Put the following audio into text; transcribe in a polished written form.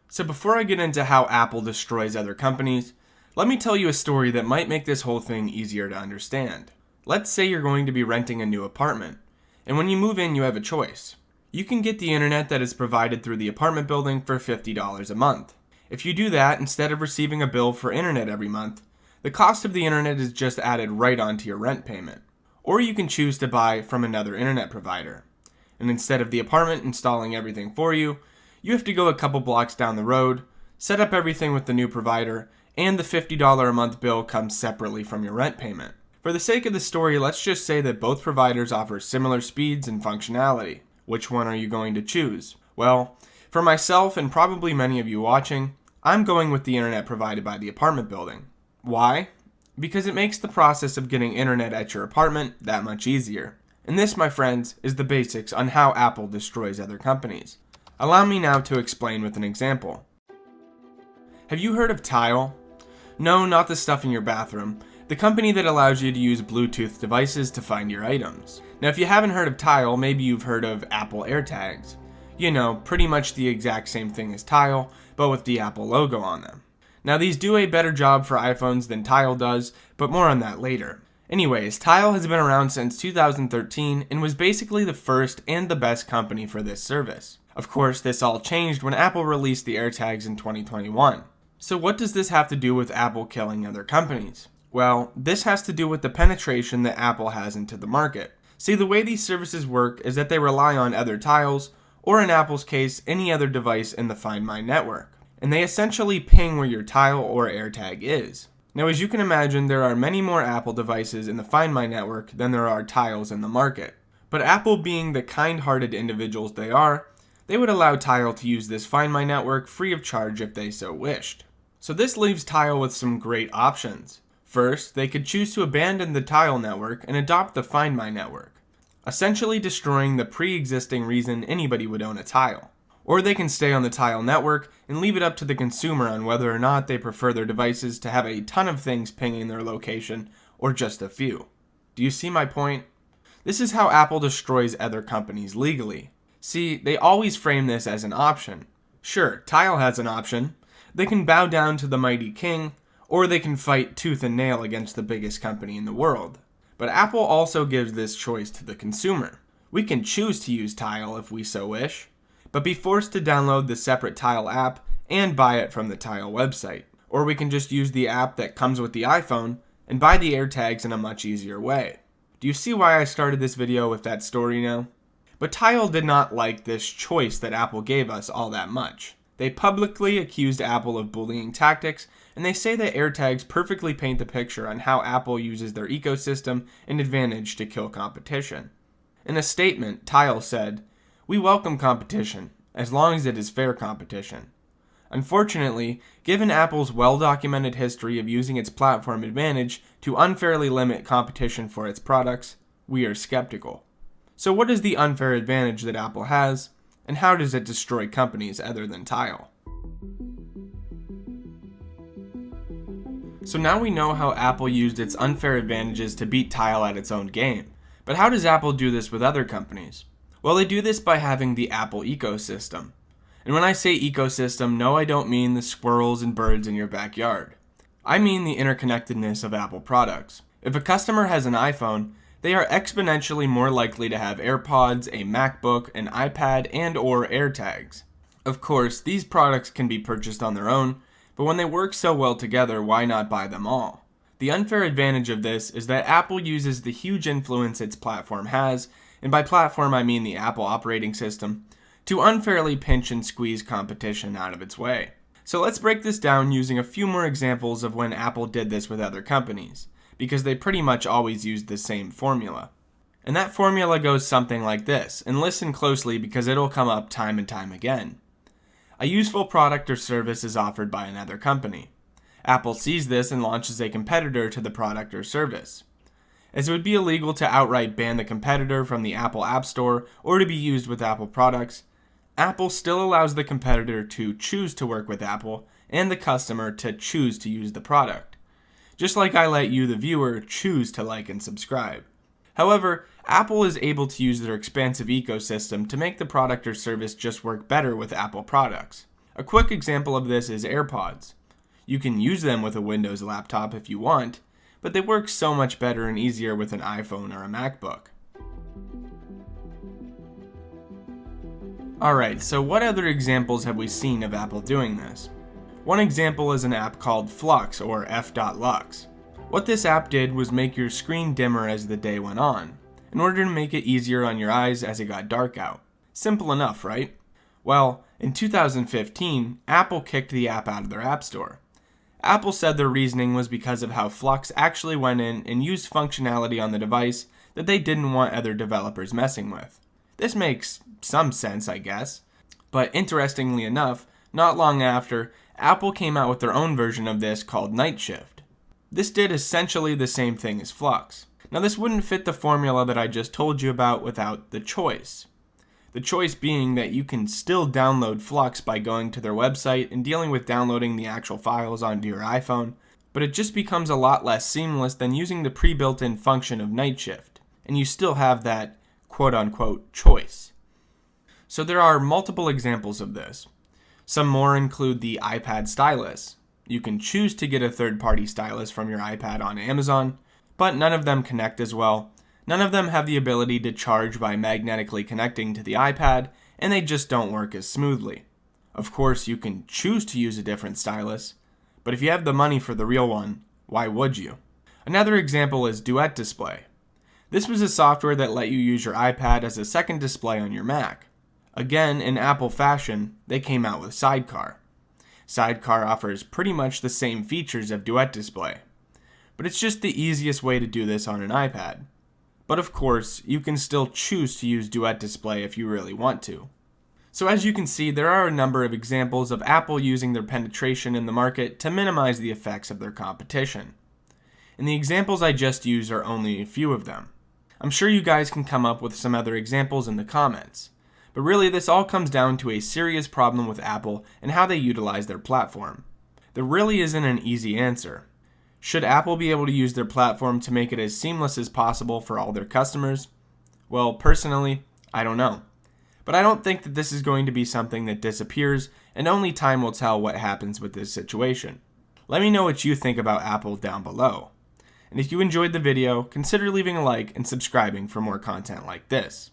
So before I get into how Apple destroys other companies, let me tell you a story that might make this whole thing easier to understand. Let's say you're going to be renting a new apartment, and when you move in you have a choice. You can get the internet that is provided through the apartment building for $50 a month. If you do that, instead of receiving a bill for internet every month, the cost of the internet is just added right onto your rent payment. Or you can choose to buy from another internet provider. And instead of the apartment installing everything for you, you have to go a couple blocks down the road, set up everything with the new provider, and the $50 a month bill comes separately from your rent payment. For the sake of the story, let's just say that both providers offer similar speeds and functionality. Which one are you going to choose? Well, for myself and probably many of you watching, I'm going with the internet provided by the apartment building. Why? Because it makes the process of getting internet at your apartment that much easier. And this, my friends, is the basics on how Apple destroys other companies. Allow me now to explain with an example. Have you heard of Tile? No, not the stuff in your bathroom. The company that allows you to use Bluetooth devices to find your items. Now, if you haven't heard of Tile, maybe you've heard of Apple AirTags. You know, pretty much the exact same thing as Tile, but with the Apple logo on them. Now, these do a better job for iPhones than Tile does, but more on that later. Anyways, Tile has been around since 2013 and was basically the first and the best company for this service. Of course, this all changed when Apple released the AirTags in 2021. So what does this have to do with Apple killing other companies? Well, this has to do with the penetration that Apple has into the market. See, the way these services work is that they rely on other tiles, or in Apple's case, any other device in the Find My network. And they essentially ping where your tile or AirTag is. Now, as you can imagine, there are many more Apple devices in the Find My network than there are tiles in the market. But Apple, being the kind-hearted individuals they are, they would allow Tile to use this Find My network free of charge if they so wished. So this leaves Tile with some great options. First, they could choose to abandon the Tile network and adopt the Find My network, essentially destroying the pre-existing reason anybody would own a Tile. Or they can stay on the Tile network and leave it up to the consumer on whether or not they prefer their devices to have a ton of things pinging their location or just a few. Do you see my point? This is how Apple destroys other companies legally. See, they always frame this as an option. Sure, Tile has an option. They can bow down to the mighty king, or they can fight tooth and nail against the biggest company in the world. But Apple also gives this choice to the consumer. We can choose to use Tile if we so wish, but be forced to download the separate Tile app and buy it from the Tile website. Or we can just use the app that comes with the iPhone and buy the AirTags in a much easier way. Do you see why I started this video with that story now? But Tile did not like this choice that Apple gave us all that much. They publicly accused Apple of bullying tactics, and they say that AirTags perfectly paint the picture on how Apple uses their ecosystem and advantage to kill competition. In a statement, Tile said, "We welcome competition, as long as it is fair competition." Unfortunately, given Apple's well-documented history of using its platform advantage to unfairly limit competition for its products, we are skeptical. So what is the unfair advantage that Apple has, and how does it destroy companies other than Tile? So now we know how Apple used its unfair advantages to beat Tile at its own game. But how does Apple do this with other companies? Well, they do this by having the Apple ecosystem. And when I say ecosystem, no, I don't mean the squirrels and birds in your backyard. I mean the interconnectedness of Apple products. If a customer has an iPhone, they are exponentially more likely to have AirPods, a MacBook, an iPad, and/or AirTags. Of course, these products can be purchased on their own, but when they work so well together, why not buy them all? The unfair advantage of this is that Apple uses the huge influence its platform has, and by platform I mean the Apple operating system, to unfairly pinch and squeeze competition out of its way. So let's break this down using a few more examples of when Apple did this with other companies, because they pretty much always used the same formula. And that formula goes something like this, and listen closely because it'll come up time and time again. A useful product or service is offered by another company. Apple sees this and launches a competitor to the product or service. As it would be illegal to outright ban the competitor from the Apple App Store or to be used with Apple products, Apple still allows the competitor to choose to work with Apple and the customer to choose to use the product. Just like I let you, the viewer, choose to like and subscribe. However, Apple is able to use their expansive ecosystem to make the product or service just work better with Apple products. A quick example of this is AirPods. You can use them with a Windows laptop if you want, but they work so much better and easier with an iPhone or a MacBook. Alright, so what other examples have we seen of Apple doing this? One example is an app called Flux, or f.lux. What this app did was make your screen dimmer as the day went on, in order to make it easier on your eyes as it got dark out. Simple enough, right? Well, in 2015, Apple kicked the app out of their App Store. Apple said their reasoning was because of how Flux actually went in and used functionality on the device that they didn't want other developers messing with. This makes some sense, I guess. But interestingly enough, not long after, Apple came out with their own version of this called Night Shift. This did essentially the same thing as Flux. Now this wouldn't fit the formula that I just told you about without the choice. The choice being that you can still download Flux by going to their website and dealing with downloading the actual files onto your iPhone, but it just becomes a lot less seamless than using the pre-built-in function of Night Shift, and you still have that quote-unquote choice. So there are multiple examples of this. Some more include the iPad stylus. You can choose to get a third-party stylus from your iPad on Amazon, but none of them connect as well. None of them have the ability to charge by magnetically connecting to the iPad, and they just don't work as smoothly. Of course, you can choose to use a different stylus, but if you have the money for the real one, why would you? Another example is Duet Display. This was a software that let you use your iPad as a second display on your Mac. Again, in Apple fashion, they came out with Sidecar. Sidecar offers pretty much the same features of Duet Display, but it's just the easiest way to do this on an iPad. But of course, you can still choose to use Duet Display if you really want to. So as you can see, there are a number of examples of Apple using their penetration in the market to minimize the effects of their competition. And the examples I just used are only a few of them. I'm sure you guys can come up with some other examples in the comments. But really, this all comes down to a serious problem with Apple and how they utilize their platform. There really isn't an easy answer. Should Apple be able to use their platform to make it as seamless as possible for all their customers? Well, personally, I don't know. But I don't think that this is going to be something that disappears, and only time will tell what happens with this situation. Let me know what you think about Apple down below. And if you enjoyed the video, consider leaving a like and subscribing for more content like this.